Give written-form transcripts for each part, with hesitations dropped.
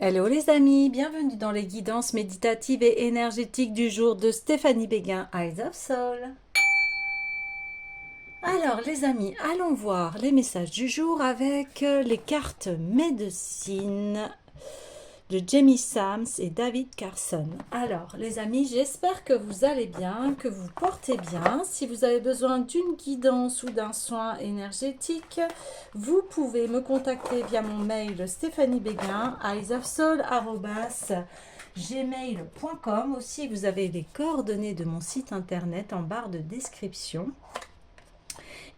Hello les amis, bienvenue dans les guidances méditatives et énergétiques du jour de Stéphanie Béguin, Eyes of Soul. Alors les amis, allons voir les messages du jour avec les cartes médecine de Jamie Sams et David Carson. Alors les amis, j'espère que vous allez bien, que vous portez bien. Si vous avez besoin d'une guidance ou d'un soin énergétique, vous pouvez me contacter via mon mail stéphaniebéguin, eyesofsoul@gmail.com. Aussi, vous avez les coordonnées de mon site internet en barre de description.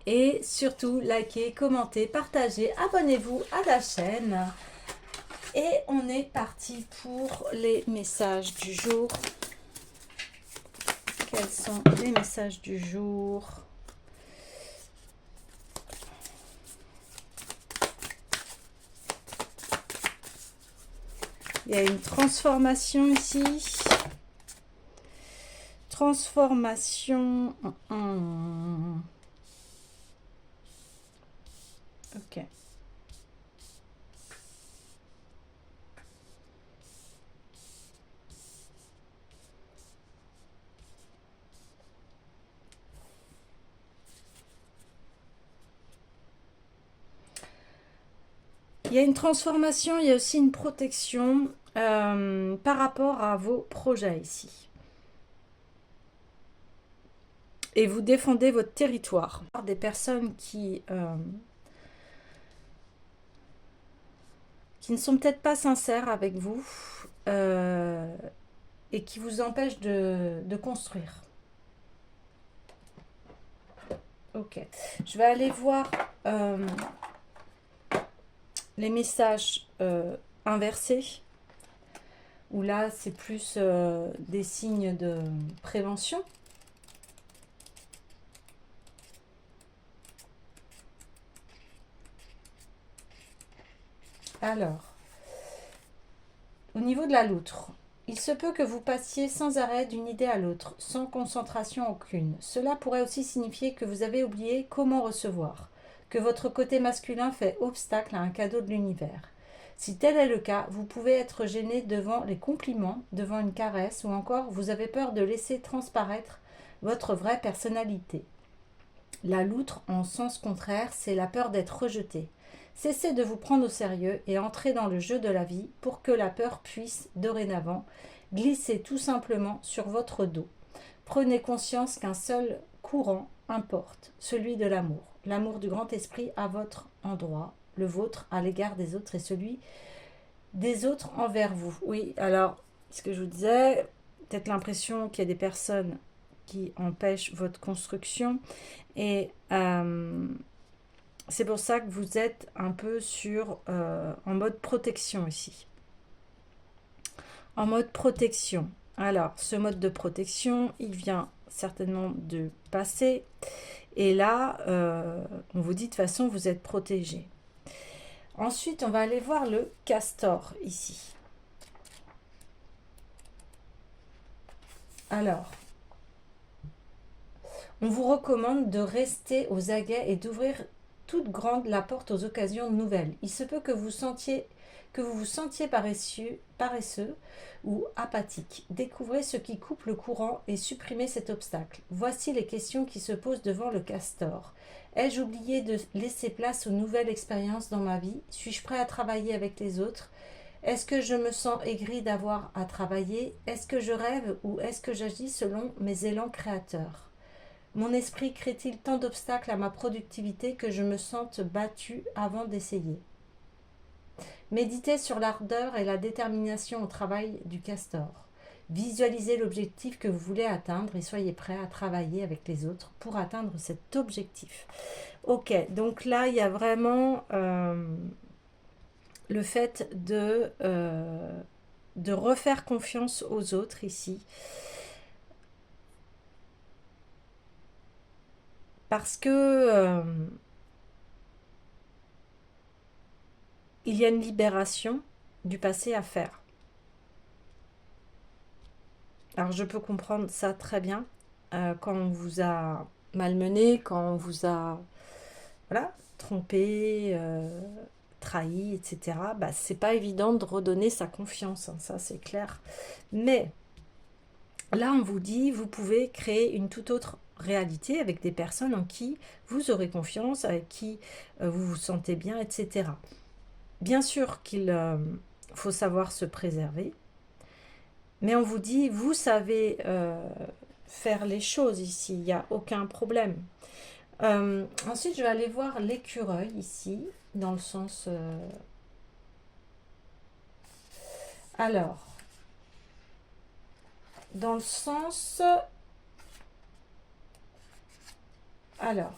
Et surtout, likez, commentez, partagez, abonnez-vous à la chaîne. Et on est parti pour les messages du jour. Quels sont les messages du jour? Il y a une transformation ici. Transformation. Ok. Il y a une transformation, il y a aussi une protection par rapport à vos projets ici. Et vous défendez votre territoire. Des personnes qui ne sont peut-être pas sincères avec vous et qui vous empêchent de construire. Ok. Je vais aller voir les messages inversés, où là c'est plus des signes de prévention. Alors, au niveau de la loutre, il se peut que vous passiez sans arrêt d'une idée à l'autre, sans concentration aucune. Cela pourrait aussi signifier que vous avez oublié comment recevoir, que votre côté masculin fait obstacle à un cadeau de l'univers. Si tel est le cas, vous pouvez être gêné devant les compliments, devant une caresse, ou encore vous avez peur de laisser transparaître votre vraie personnalité. La loutre, en sens contraire, c'est la peur d'être rejeté. Cessez de vous prendre au sérieux et entrez dans le jeu de la vie pour que la peur puisse, dorénavant, glisser tout simplement sur votre dos. Prenez conscience qu'un seul courant importe, celui de l'amour. L'amour du grand esprit à votre endroit, le vôtre à l'égard des autres et celui des autres envers vous. Oui, alors, ce que je vous disais, peut-être l'impression qu'il y a des personnes qui empêchent votre construction et c'est pour ça que vous êtes un peu en mode protection ici. En mode protection. Alors, ce mode de protection, il vient certainement de passé. Et là, on vous dit de toute façon, vous êtes protégé. Ensuite, on va aller voir le castor ici. Alors, on vous recommande de rester aux aguets et d'ouvrir toute grande la porte aux occasions nouvelles. Il se peut que vous vous sentiez paresseux ou apathique. Découvrez ce qui coupe le courant et supprimez cet obstacle. Voici les questions qui se posent devant le castor. Ai-je oublié de laisser place aux nouvelles expériences dans ma vie? Suis-je prêt à travailler avec les autres? Est-ce que je me sens aigri d'avoir à travailler? Est-ce que je rêve ou est-ce que j'agis selon mes élans créateurs? Mon esprit crée-t-il tant d'obstacles à ma productivité que je me sente battue avant d'essayer? Méditez sur l'ardeur et la détermination au travail du castor. Visualisez l'objectif que vous voulez atteindre et soyez prêt à travailler avec les autres pour atteindre cet objectif. Ok, donc là, il y a vraiment le fait de refaire confiance aux autres ici. Parce que il y a une libération du passé à faire. Alors je peux comprendre ça très bien quand on vous a malmené, quand on vous a trompé, trahi, etc., bah, c'est pas évident de redonner sa confiance, hein, ça c'est clair. Mais là, on vous dit, vous pouvez créer une toute autre réalité avec des personnes en qui vous aurez confiance, avec qui vous vous sentez bien, etc. Bien sûr qu'il faut savoir se préserver, mais on vous dit, vous savez faire les choses ici, il n'y a aucun problème. Ensuite, je vais aller voir l'écureuil ici, dans le sens... alors, dans le sens... Alors,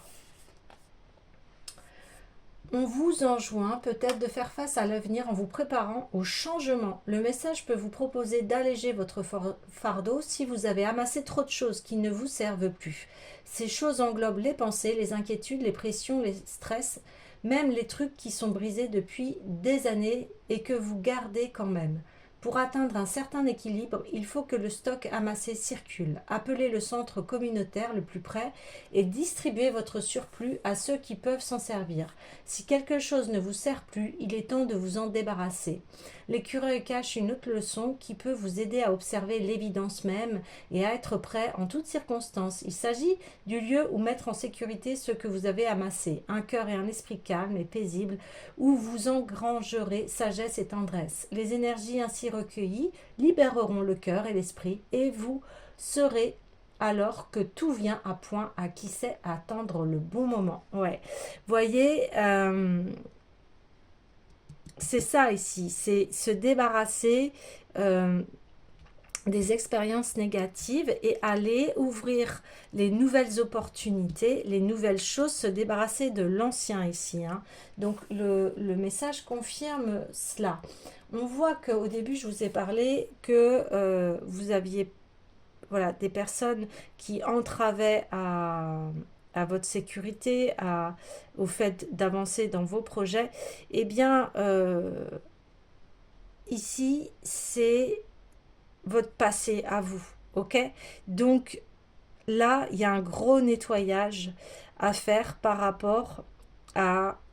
on vous enjoint peut-être de faire face à l'avenir en vous préparant au changement. Le message peut vous proposer d'alléger votre fardeau si vous avez amassé trop de choses qui ne vous servent plus. Ces choses englobent les pensées, les inquiétudes, les pressions, les stress, même les trucs qui sont brisés depuis des années et que vous gardez quand même. Pour atteindre un certain équilibre, il faut que le stock amassé circule. Appelez le centre communautaire le plus près et distribuez votre surplus à ceux qui peuvent s'en servir. Si quelque chose ne vous sert plus, il est temps de vous en débarrasser. L'écureuil cache une autre leçon qui peut vous aider à observer l'évidence même et à être prêt en toutes circonstances. Il s'agit du lieu où mettre en sécurité ce que vous avez amassé, un cœur et un esprit calme et paisible, où vous engrangerez sagesse et tendresse. Les énergies ainsi recueillies libéreront le cœur et l'esprit, et vous serez alors que tout vient à point à qui sait attendre le bon moment. Ouais, voyez, c'est ça ici, c'est se débarrasser des expériences négatives et aller ouvrir les nouvelles opportunités, les nouvelles choses, se débarrasser de l'ancien ici, hein. Donc le message confirme cela. On voit qu'au début, je vous ai parlé que vous aviez voilà, des personnes qui entravaient à votre sécurité, au fait d'avancer dans vos projets. Eh bien, ici, c'est votre passé à vous, ok? Donc là, il y a un gros nettoyage à faire par rapport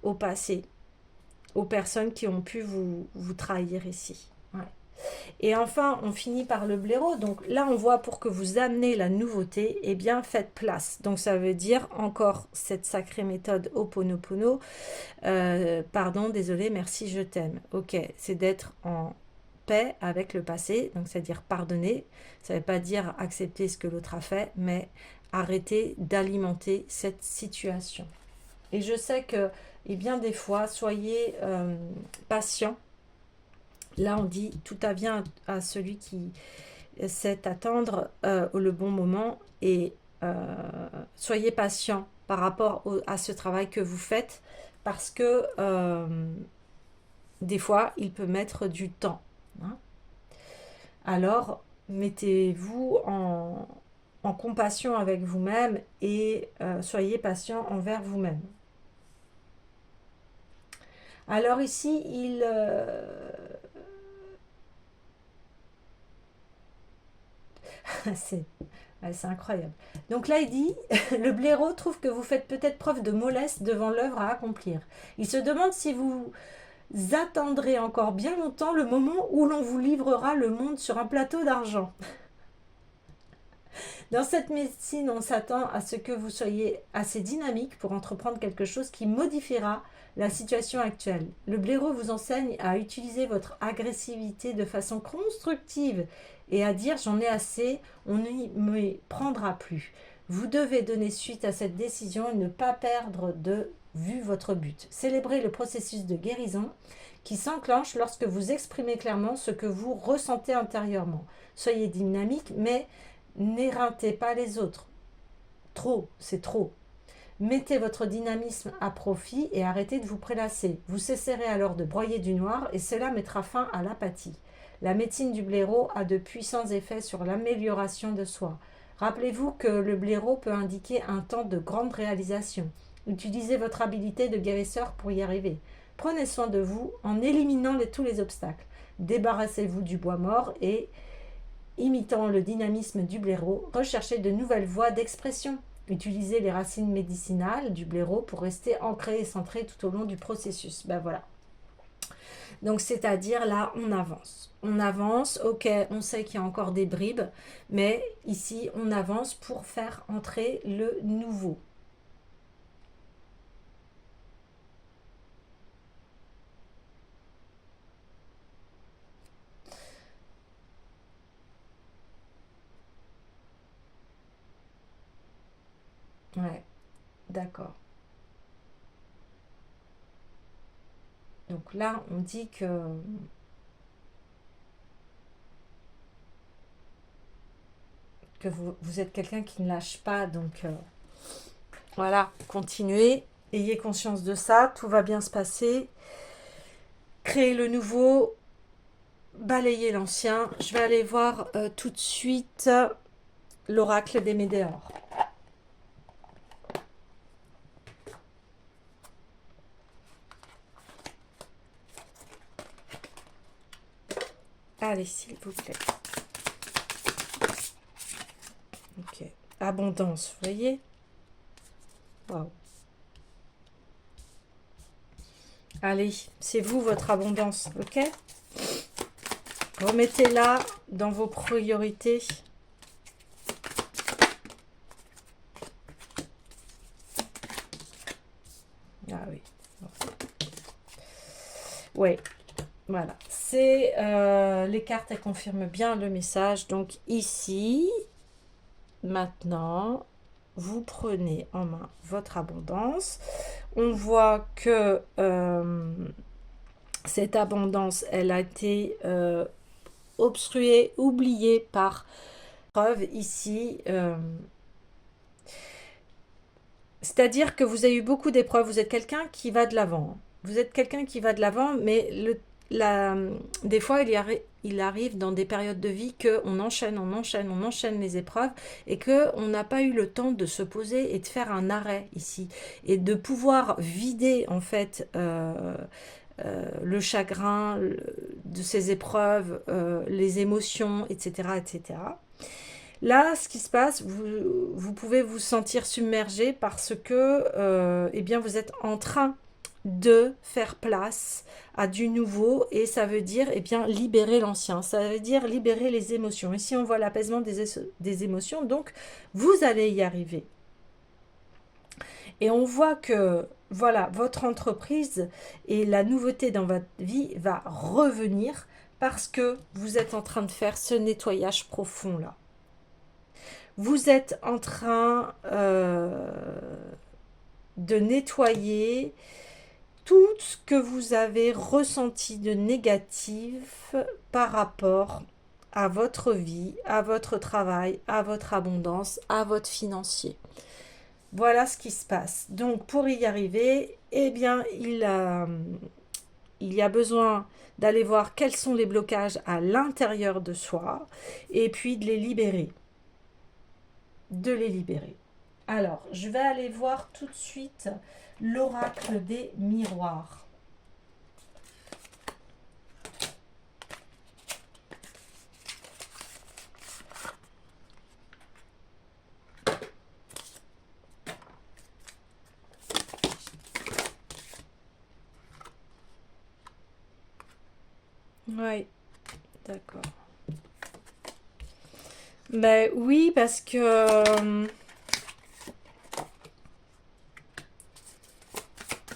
au passé, aux personnes qui ont pu vous trahir ici. Ouais. Et enfin, on finit par le blaireau. Donc là, on voit pour que vous amenez la nouveauté, eh bien, faites place. Donc ça veut dire encore cette sacrée méthode Ho'oponopono. Pardon, désolé, merci, je t'aime. Ok, c'est d'être en paix avec le passé, donc c'est-à-dire pardonner. Ça ne veut pas dire accepter ce que l'autre a fait, mais arrêter d'alimenter cette situation. Et je sais que, et bien des fois, soyez patient. Là, on dit tout à bien à celui qui sait attendre le bon moment et soyez patient par rapport à ce travail que vous faites parce que des fois, il peut mettre du temps. Hein. Alors, mettez-vous en compassion avec vous-même et soyez patient envers vous-même. Alors ici, c'est incroyable. Donc là, il dit, le blaireau trouve que vous faites peut-être preuve de mollesse devant l'œuvre à accomplir. Il se demande si vous attendrez encore bien longtemps le moment où l'on vous livrera le monde sur un plateau d'argent. Dans cette médecine, on s'attend à ce que vous soyez assez dynamique pour entreprendre quelque chose qui modifiera la situation actuelle. Le blaireau vous enseigne à utiliser votre agressivité de façon constructive et à dire j'en ai assez, on n'y me prendra plus. Vous devez donner suite à cette décision et ne pas perdre de vue votre but. Célébrez le processus de guérison qui s'enclenche lorsque vous exprimez clairement ce que vous ressentez intérieurement. Soyez dynamique, mais n'éreintez pas les autres. Trop, c'est trop. Mettez votre dynamisme à profit et arrêtez de vous prélasser. Vous cesserez alors de broyer du noir et cela mettra fin à l'apathie. La médecine du blaireau a de puissants effets sur l'amélioration de soi. Rappelez-vous que le blaireau peut indiquer un temps de grande réalisation. Utilisez votre habilité de guérisseur pour y arriver. Prenez soin de vous en éliminant tous les obstacles. Débarrassez-vous du bois mort et, imitant le dynamisme du blaireau, recherchez de nouvelles voies d'expression. Utilisez les racines médicinales du blaireau pour rester ancré et centré tout au long du processus. Ben voilà. Donc, c'est-à-dire là, on avance. On avance, ok, on sait qu'il y a encore des bribes, mais ici, on avance pour faire entrer le nouveau. Ouais, d'accord. Donc là, on dit que vous êtes quelqu'un qui ne lâche pas. Donc voilà, continuez. Ayez conscience de ça. Tout va bien se passer. Créez le nouveau. Balayez l'ancien. Je vais aller voir tout de suite l'oracle des Médéors. Allez, s'il vous plaît. Ok. Abondance, vous voyez? Waouh. Allez, c'est vous votre abondance, ok? Remettez-la dans vos priorités. Ah oui. Ouais, voilà. C'est les cartes, elles confirment bien le message. Donc ici, maintenant, vous prenez en main votre abondance. On voit que cette abondance, elle a été obstruée, oubliée par preuve ici. C'est-à-dire que vous avez eu beaucoup d'épreuves. Vous êtes quelqu'un qui va de l'avant. Vous êtes quelqu'un qui va de l'avant, mais des fois, il arrive dans des périodes de vie qu'on enchaîne, on enchaîne, on enchaîne les épreuves et qu'on n'a pas eu le temps de se poser et de faire un arrêt ici. Et de pouvoir vider, en fait, le chagrin de ces épreuves, les émotions, etc., etc. Là, ce qui se passe, vous pouvez vous sentir submergé parce que eh bien, vous êtes en train de faire place à du nouveau et ça veut dire eh bien, libérer l'ancien, ça veut dire libérer les émotions. Ici, on voit l'apaisement des émotions, donc vous allez y arriver. Et on voit que voilà, votre entreprise et la nouveauté dans votre vie va revenir parce que vous êtes en train de faire ce nettoyage profond là. Vous êtes en train de nettoyer tout ce que vous avez ressenti de négatif par rapport à votre vie, à votre travail, à votre abondance, à votre financier. Voilà ce qui se passe. Donc pour y arriver, eh bien il y a besoin d'aller voir quels sont les blocages à l'intérieur de soi et puis de les libérer. Alors, je vais aller voir tout de suite l'oracle des miroirs. Oui, d'accord. Ben oui, parce que...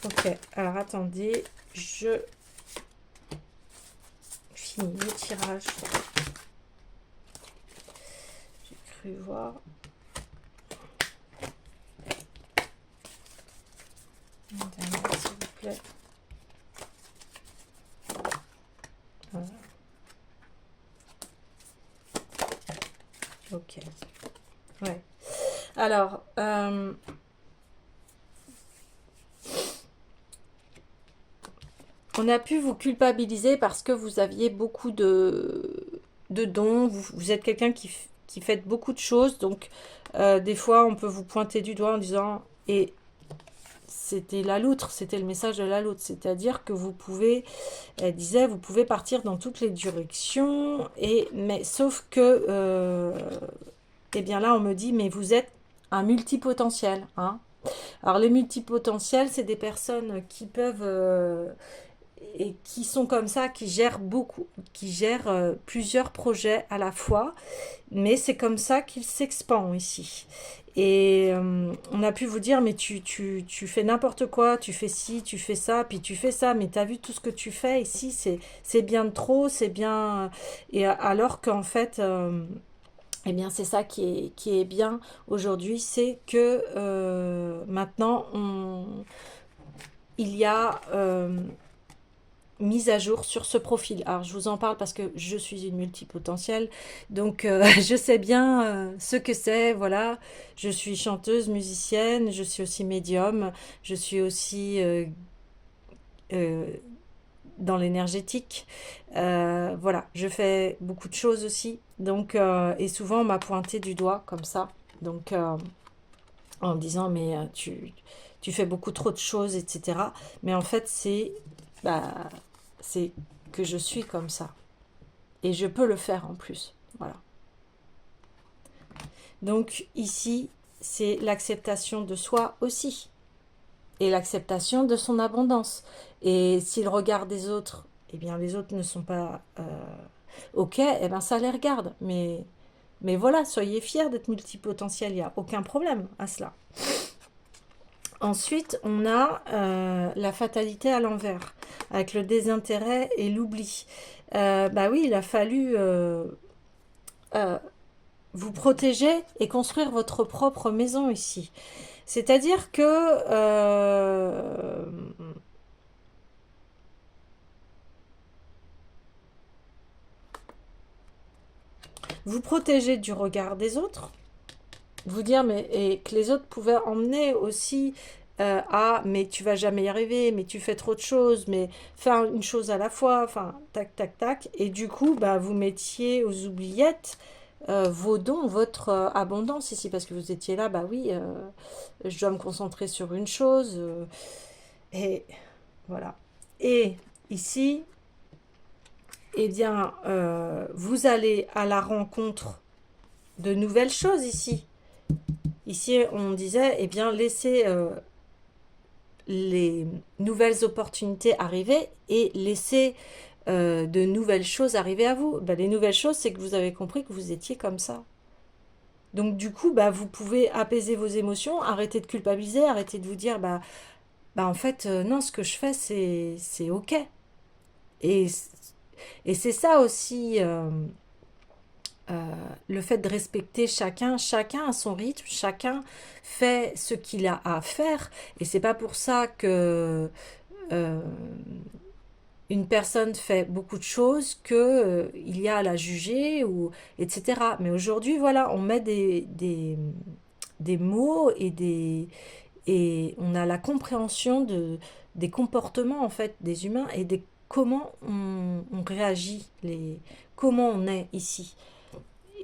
ok, alors attendez, je finis le tirage. J'ai cru voir. Une dernière, s'il vous plaît. Voilà. Ok. Ouais. Alors, on a pu vous culpabiliser parce que vous aviez beaucoup de dons. Vous êtes quelqu'un qui fait beaucoup de choses. Donc, des fois, on peut vous pointer du doigt en disant... Et c'était la loutre, c'était le message de la loutre. C'est-à-dire que vous pouvez, elle disait, vous pouvez partir dans toutes les directions. Mais sauf que, eh bien là, on me dit, mais vous êtes un multipotentiel. Hein. Alors, les multipotentiels, c'est des personnes qui peuvent... et qui sont comme ça, qui gèrent beaucoup, qui gèrent plusieurs projets à la fois, mais c'est comme ça qu'il s'expand ici. Et on a pu vous dire, mais tu fais n'importe quoi, tu fais ci, tu fais ça, puis tu fais ça, mais tu as vu tout ce que tu fais ici, c'est bien de trop, c'est bien. Et alors qu'en fait, eh bien, c'est ça qui est bien aujourd'hui, c'est que maintenant, il y a mise à jour sur ce profil. Alors, je vous en parle parce que je suis une multipotentielle, donc je sais bien ce que c'est, voilà. Je suis chanteuse, musicienne, je suis aussi médium, je suis aussi euh, dans l'énergétique. Voilà, je fais beaucoup de choses aussi, donc, et souvent on m'a pointé du doigt comme ça, donc en me disant, mais tu fais beaucoup trop de choses, etc. Mais en fait, bah, c'est que je suis comme ça. Et je peux le faire en plus. Voilà. Donc ici, c'est l'acceptation de soi aussi. Et l'acceptation de son abondance. Et si le regard des autres, eh bien les autres ne sont pas OK, eh bien ça les regarde. Mais voilà, soyez fiers d'être multipotentiel, il n'y a aucun problème à cela. Ensuite, on a la fatalité à l'envers, avec le désintérêt et l'oubli. Bah oui, il a fallu euh, vous protéger et construire votre propre maison ici. C'est-à-dire que vous protégez du regard des autres, vous dire, mais et que les autres pouvaient emmener aussi à mais tu vas jamais y arriver, mais tu fais trop de choses, mais faire une chose à la fois, enfin tac tac tac, et du coup bah vous mettiez aux oubliettes vos dons, votre abondance ici, parce que vous étiez là, bah oui, je dois me concentrer sur une chose, et voilà. Et ici, eh bien, vous allez à la rencontre de nouvelles choses ici. Ici, on disait, eh bien, laissez les nouvelles opportunités arriver et laissez de nouvelles choses arriver à vous. Ben, les nouvelles choses, c'est que vous avez compris que vous étiez comme ça. Donc du coup, bah, vous pouvez apaiser vos émotions, arrêter de culpabiliser, arrêter de vous dire, bah en fait, non, ce que je fais, c'est OK. Et, et c'est ça aussi, le fait de respecter chacun, chacun a son rythme, chacun fait ce qu'il a à faire, et c'est pas pour ça que euh, une personne fait beaucoup de choses que il y a à la juger ou etc. Mais aujourd'hui, voilà, on met des mots et on a la compréhension des comportements en fait des humains et des comment on réagit, comment on est ici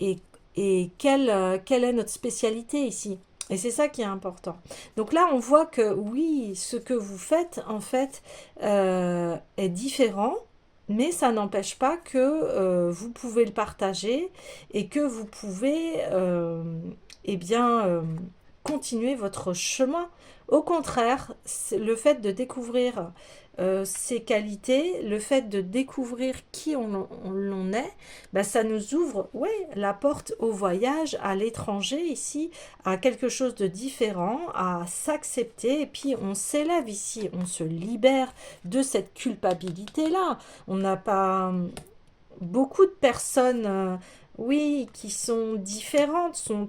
et, et quelle est notre spécialité ici. Et c'est ça qui est important. Donc là, on voit que oui, ce que vous faites, en fait, est différent, mais ça n'empêche pas que vous pouvez le partager et que vous pouvez, eh bien, continuer votre chemin. Au contraire, le fait de découvrir ses qualités, le fait de découvrir qui on est, bah, ça nous ouvre ouais, la porte au voyage, à l'étranger ici, à quelque chose de différent, à s'accepter. Et puis on s'élève ici, on se libère de cette culpabilité-là. On n'a pas beaucoup de personnes, oui, qui sont différentes, sont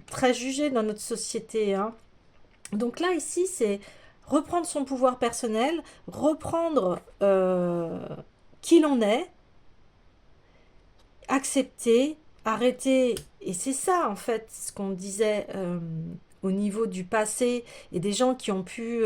très jugées dans notre société, hein. Donc là, ici, c'est reprendre son pouvoir personnel, reprendre qui l'on est, accepter, arrêter. Et c'est ça, en fait, ce qu'on disait au niveau du passé et des gens qui ont pu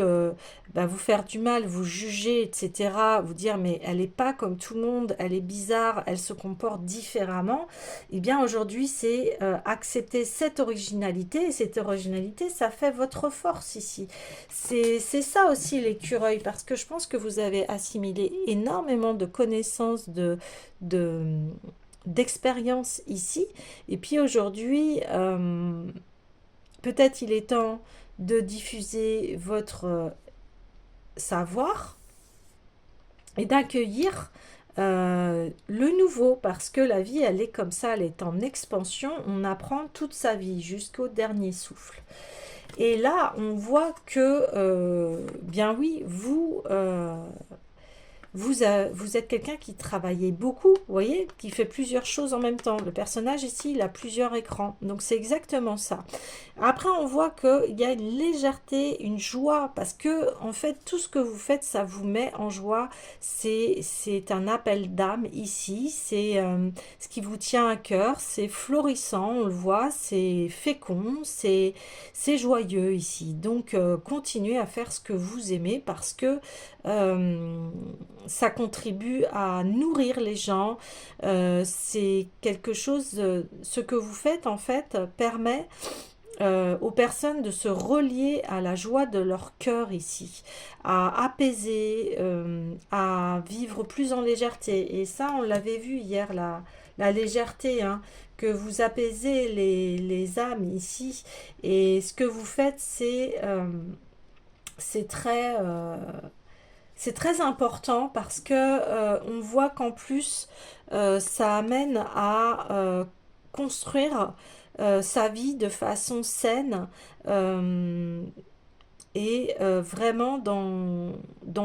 bah, vous faire du mal, vous juger, etc., vous dire mais elle n'est pas comme tout le monde, elle est bizarre, elle se comporte différemment. Eh bien aujourd'hui, c'est accepter cette originalité et cette originalité, ça fait votre force ici. C'est ça aussi l'écureuil parce que je pense que vous avez assimilé énormément de connaissances, de d'expérience ici. Et puis aujourd'hui, peut-être il est temps de diffuser votre savoir et d'accueillir le nouveau, parce que la vie, elle est comme ça, elle est en expansion, on apprend toute sa vie jusqu'au dernier souffle. Et là, on voit que, bien oui, vous êtes quelqu'un qui travaillait beaucoup, vous voyez, qui fait plusieurs choses en même temps. Le personnage ici, il a plusieurs écrans. Donc c'est exactement ça. Après, on voit qu'il y a une légèreté, une joie, parce que, en fait, tout ce que vous faites, ça vous met en joie. C'est un appel d'âme ici. C'est ce qui vous tient à cœur. C'est florissant, on le voit. C'est fécond. C'est joyeux ici. Donc, continuez à faire ce que vous aimez parce que euh, ça contribue à nourrir les gens. C'est quelque chose, ce que vous faites, en fait, permet aux personnes de se relier à la joie de leur cœur ici, à apaiser, à vivre plus en légèreté. Et ça, on l'avait vu hier, la légèreté, hein, que vous apaisez les âmes ici. Et ce que vous faites, c'est très... c'est très important parce que on voit qu'en plus ça amène à construire sa vie de façon saine euh, et vraiment dans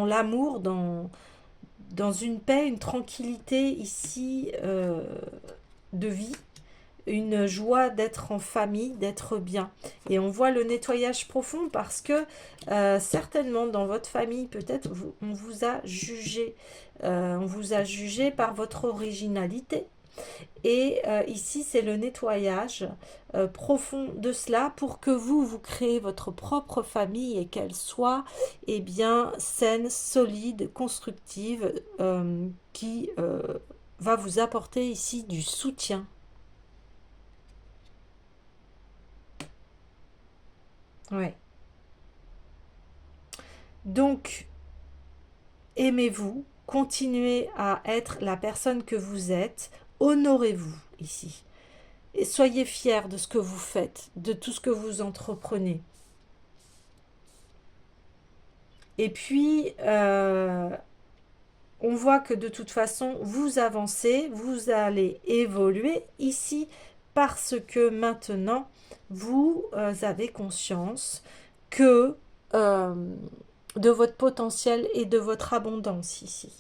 l'amour, dans une paix, une tranquillité ici de vie, une joie d'être en famille, d'être bien. Et on voit le nettoyage profond parce que certainement dans votre famille, peut-être on vous a jugé. On vous a jugé par votre originalité. Et ici, c'est le nettoyage profond de cela pour que vous créez votre propre famille et qu'elle soit bien saine, solide, constructive, qui va vous apporter ici du soutien. Ouais. Donc, aimez-vous, continuez à être la personne que vous êtes, honorez-vous ici. Et soyez fiers de ce que vous faites, de tout ce que vous entreprenez. Et puis, on voit que de toute façon, vous avancez, vous allez évoluer ici parce que maintenant, vous avez conscience que euh, de votre potentiel et de votre abondance ici.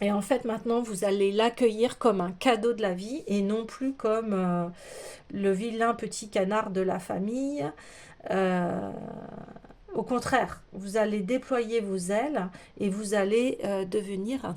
Et en fait, maintenant, vous allez l'accueillir comme un cadeau de la vie et non plus comme le vilain petit canard de la famille. Euh, Au contraire, vous allez déployer vos ailes et vous allez devenir un